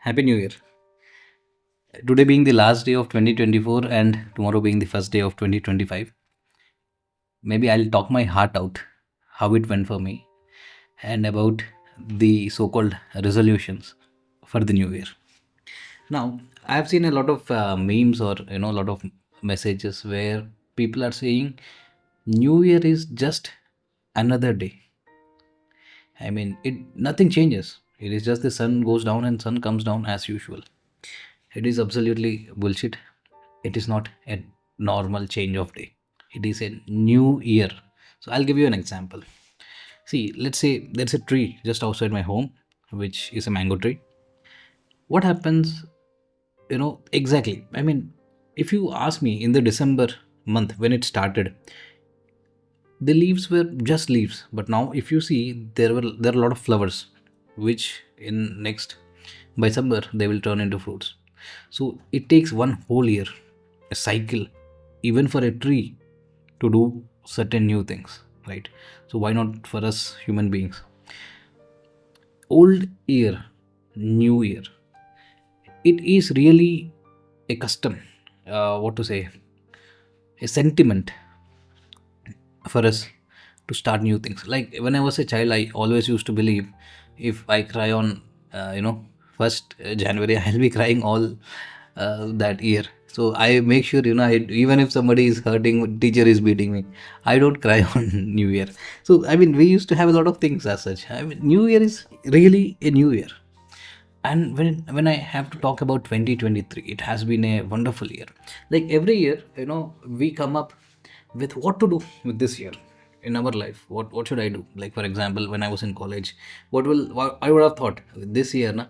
Happy New Year. Today being the last day of 2024 and tomorrow being the first day of 2025, maybe I'll talk my heart out how it went for me and about the so called resolutions for the new year. Now, I've seen a lot of memes or a lot of messages where people are saying new year is just another day. I mean, it nothing changes. It is just the sun goes down and sun comes down as usual. It is absolutely bullshit. It is not a normal change of day. It is a new year. So I'll give you an example. See, let's say there's a tree just outside my home, which is a mango tree. What happens, exactly? I mean, if you ask me in the December month when it started, the leaves were just leaves. But now if you see there are a lot of flowers, which in next by summer they will turn into fruits. So it takes one whole year, a cycle, even for a tree to do certain new things, right? So why not for us human beings? Old year, new year. It is really a custom. What to say? A sentiment for us to start new things. Like when I was a child, I always used to believe if I cry on, first January, I'll be crying all that year. So I make sure, even if somebody is hurting, teacher is beating me, I don't cry on New Year. So I mean, we used to have a lot of things as such. I mean, New Year is really a new year. And when I have to talk about 2023, it has been a wonderful year. Like every year, we come up with what to do with this year in our life. What should I do? Like for example, when I was in college, what I would have thought this year, na,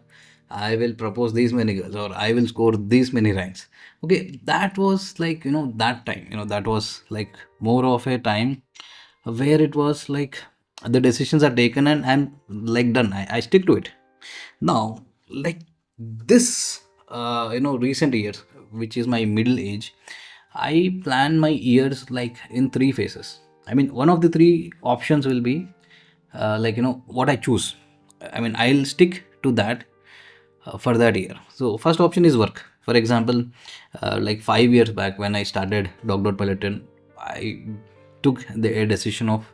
I will propose these many girls or I will score these many ranks. Okay, that was like that time. That was like more of a time where it was like the decisions are taken and I'm like done. I stick to it. Now, like this, recent years, which is my middle age, I plan my years like in three phases. I mean, one of the three options will be what I choose. I mean, I'll stick to that for that year. So, first option is work. For example, like 5 years back when I started Dog Peloton, I took a decision of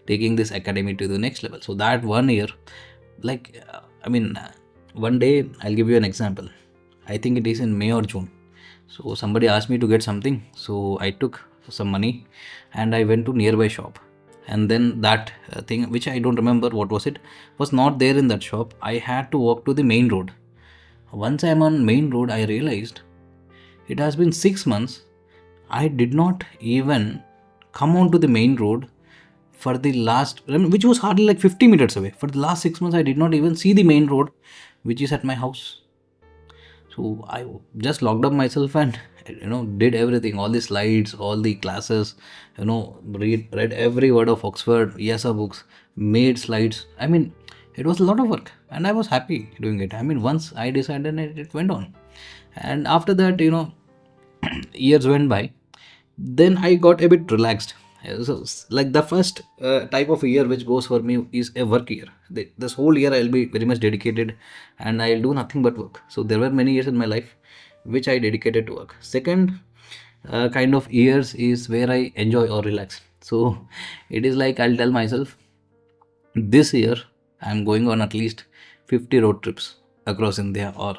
taking this academy to the next level. So, that 1 year, I mean, one day I'll give you an example. I think it is in May or June. So somebody asked me to get something. So I took some money and I went to nearby shop. And then that thing, which I don't remember what was it, was not there in that shop. I had to walk to the main road. Once I'm on main road, I realized it has been 6 months. I did not even come onto the main road for the last, I mean, which was hardly like 50 minutes away. For the last 6 months, I did not even see the main road, which is at my house. So I just locked up myself and did everything, all the slides, all the classes, read every word of Oxford, ESA books, made slides. I mean, it was a lot of work, and I was happy doing it. I mean, once I decided, it went on, and after that, years went by. Then I got a bit relaxed. So, like the first type of year which goes for me is a work year. This whole year I'll be very much dedicated and I'll do nothing but work. So there were many years in my life which I dedicated to work. Second kind of years is where I enjoy or relax. So it is like I'll tell myself this year I'm going on at least 50 road trips across India or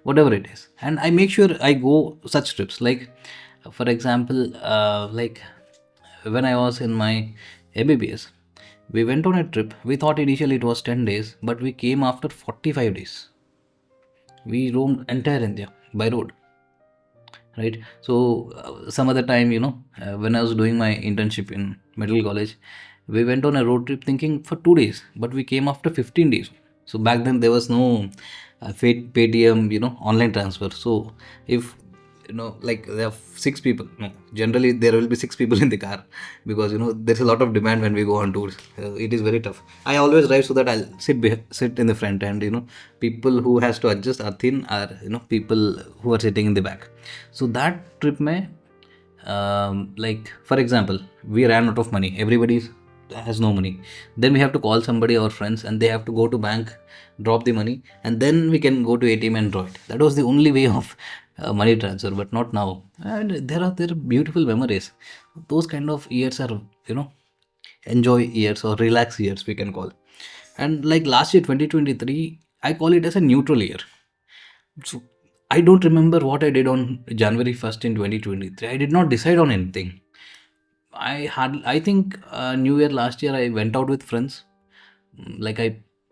whatever it is, and I make sure I go such trips. Like for example, like when I was in my MBBS, we went on a trip. We thought initially it was 10 days, but we came after 45 days. We roamed entire India by road, right? So some other time, when I was doing my internship in medical college, we went on a road trip thinking for 2 days, but we came after 15 days. So back then there was no Paytm, online transfer. So if like there are six people, no, generally there will be six people in the car because there's a lot of demand when we go on tours. It is very tough. I always drive so that I'll sit in the front, and people who has to adjust are thin, are people who are sitting in the back. So that trip may like for example, we ran out of money. Everybody's has no money. Then we have to call somebody, our friends, and they have to go to bank, drop the money, and then we can go to ATM and draw it. That was the only way of money transfer, but not now. And there are beautiful memories. Those kind of years are, enjoy years or relax years, we can call. And like last year, 2023, I call it as a neutral year. So I don't remember what I did on January 1st in 2023. I did not decide on anything. I think New Year last year I went out with friends. Like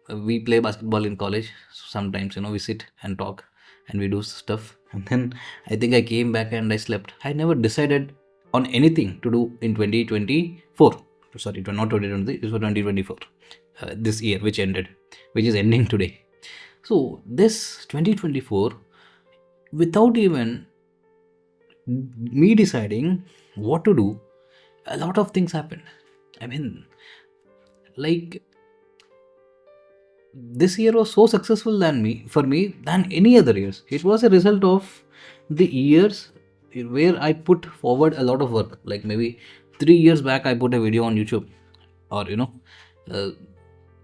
we play basketball in college. So sometimes we sit and talk and we do stuff. And then I think I came back and I slept. I never decided on anything to do in 2024. Sorry, not 2023. This was 2024. This year, which is ending today. So this 2024, without even me deciding what to do, a lot of things happened. I mean, like, this year was so successful than any other years. It was a result of the years where I put forward a lot of work. Like maybe 3 years back, I put a video on YouTube, or uh,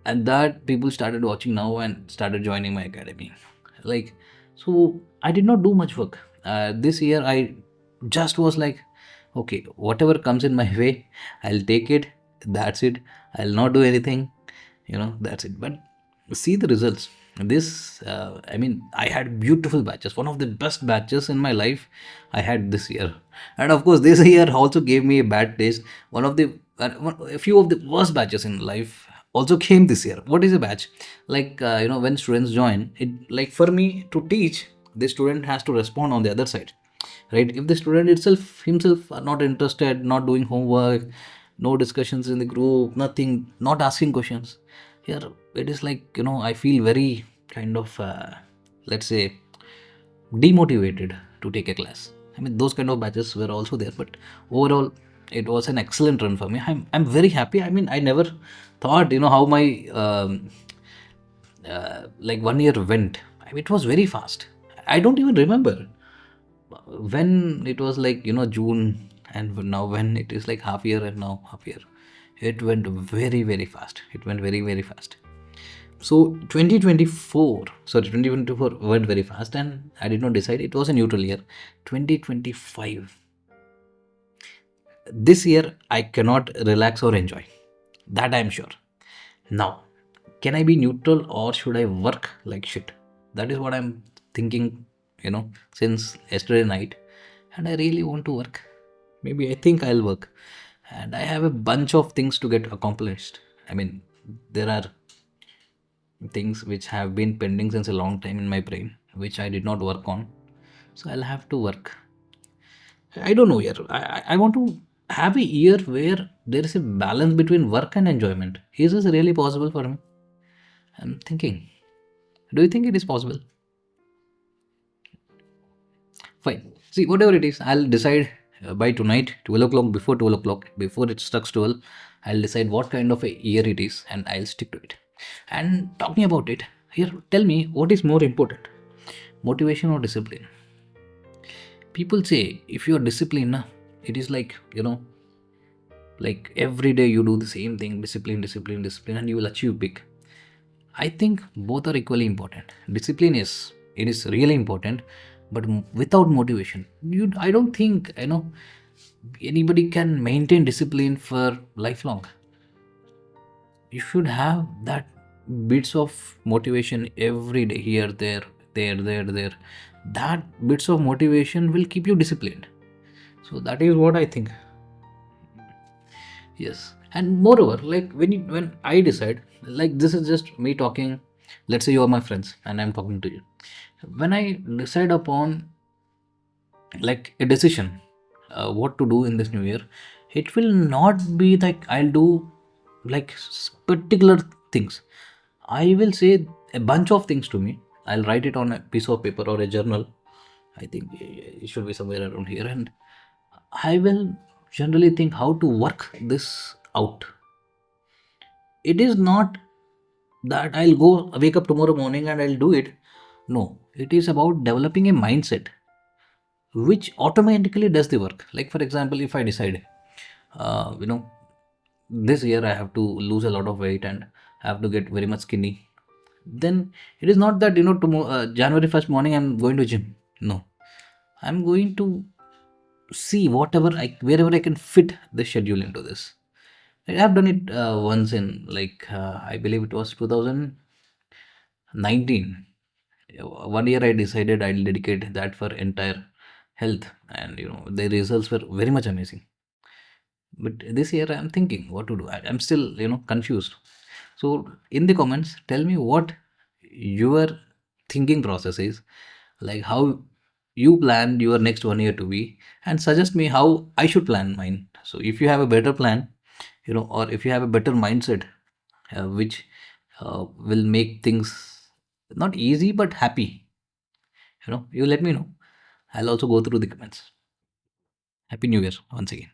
and that people started watching now and started joining my academy. Like, so I did not do much work. This year, I just was like, okay, whatever comes in my way, I'll take it. That's it. I'll not do anything. That's it. But see the results. I had beautiful batches. One of the best batches in my life I had this year. And of course, this year also gave me a bad taste. A few of the worst batches in life also came this year. What is a batch? Like, when students join, it, like, for me to teach, the student has to respond on the other side, right? If the student itself himself are not interested, not doing homework, no discussions in the group, nothing, not asking questions, here it is like, I feel very kind of, let's say, demotivated to take a class. I mean, those kind of batches were also there, but overall it was an excellent run for me. I'm very happy. I mean, I never thought, how my like 1 year went. I mean, it was very fast. I don't even remember when it was like, June, and now when it is like half year, and now half year. It went very, very fast. It went very, very fast. So 2024 went very fast, and I did not decide. It was a neutral year. 2025. This year, I cannot relax or enjoy. That I am sure. Now, can I be neutral or should I work like shit? That is what I'm thinking, since yesterday night. And I really want to work. Maybe I think I'll work. And I have a bunch of things to get accomplished. I mean, there are things which have been pending since a long time in my brain, which I did not work on. So I'll have to work. I don't know, here. I want to have a year where there is a balance between work and enjoyment. Is this really possible for me? I'm thinking. Do you think it is possible? Fine. See, whatever it is, I'll decide by tonight, 12 o'clock, before 12 o'clock, before it struck 12, I'll decide what kind of a year it is and I'll stick to it. And talking about it, here, tell me what is more important, motivation or discipline? People say if you're disciplined, it is like, like every day you do the same thing, discipline, discipline, discipline, and you will achieve big. I think both are equally important. Discipline is really important, but without motivation, I don't think anybody can maintain discipline for lifelong. You should have that bits of motivation every day, here, there. That bits of motivation will keep you disciplined. So that is what I think. Yes, and moreover, like when I decide, like, this is just me talking. Let's say you are my friends and I'm talking to you. When I decide upon like a decision, what to do in this new year, it will not be like I'll do like particular things. I will say a bunch of things to me. I'll write it on a piece of paper or a journal. I think it should be somewhere around here, and I will generally think how to work this out. It is not that I'll go wake up tomorrow morning and I'll do it. No, it is about developing a mindset which automatically does the work. Like, for example, if I decide, uh, you know, this year I have to lose a lot of weight and I have to get very much skinny, then it is not that tomorrow, January 1st morning I'm going to gym. No, I'm going to see whatever I wherever I can fit the schedule into this. I have done it once in like I believe it was 2019. 1 year I decided I'll dedicate that for entire health, and the results were very much amazing. But this year I'm thinking what to do. I'm still confused. So in the comments, tell me what your thinking process is, like how you plan your next 1 year to be, and suggest me how I should plan mine. So if you have a better plan, or if you have a better mindset, which will make things not easy but happy, you let me know. I'll also go through the comments. Happy New Year once again.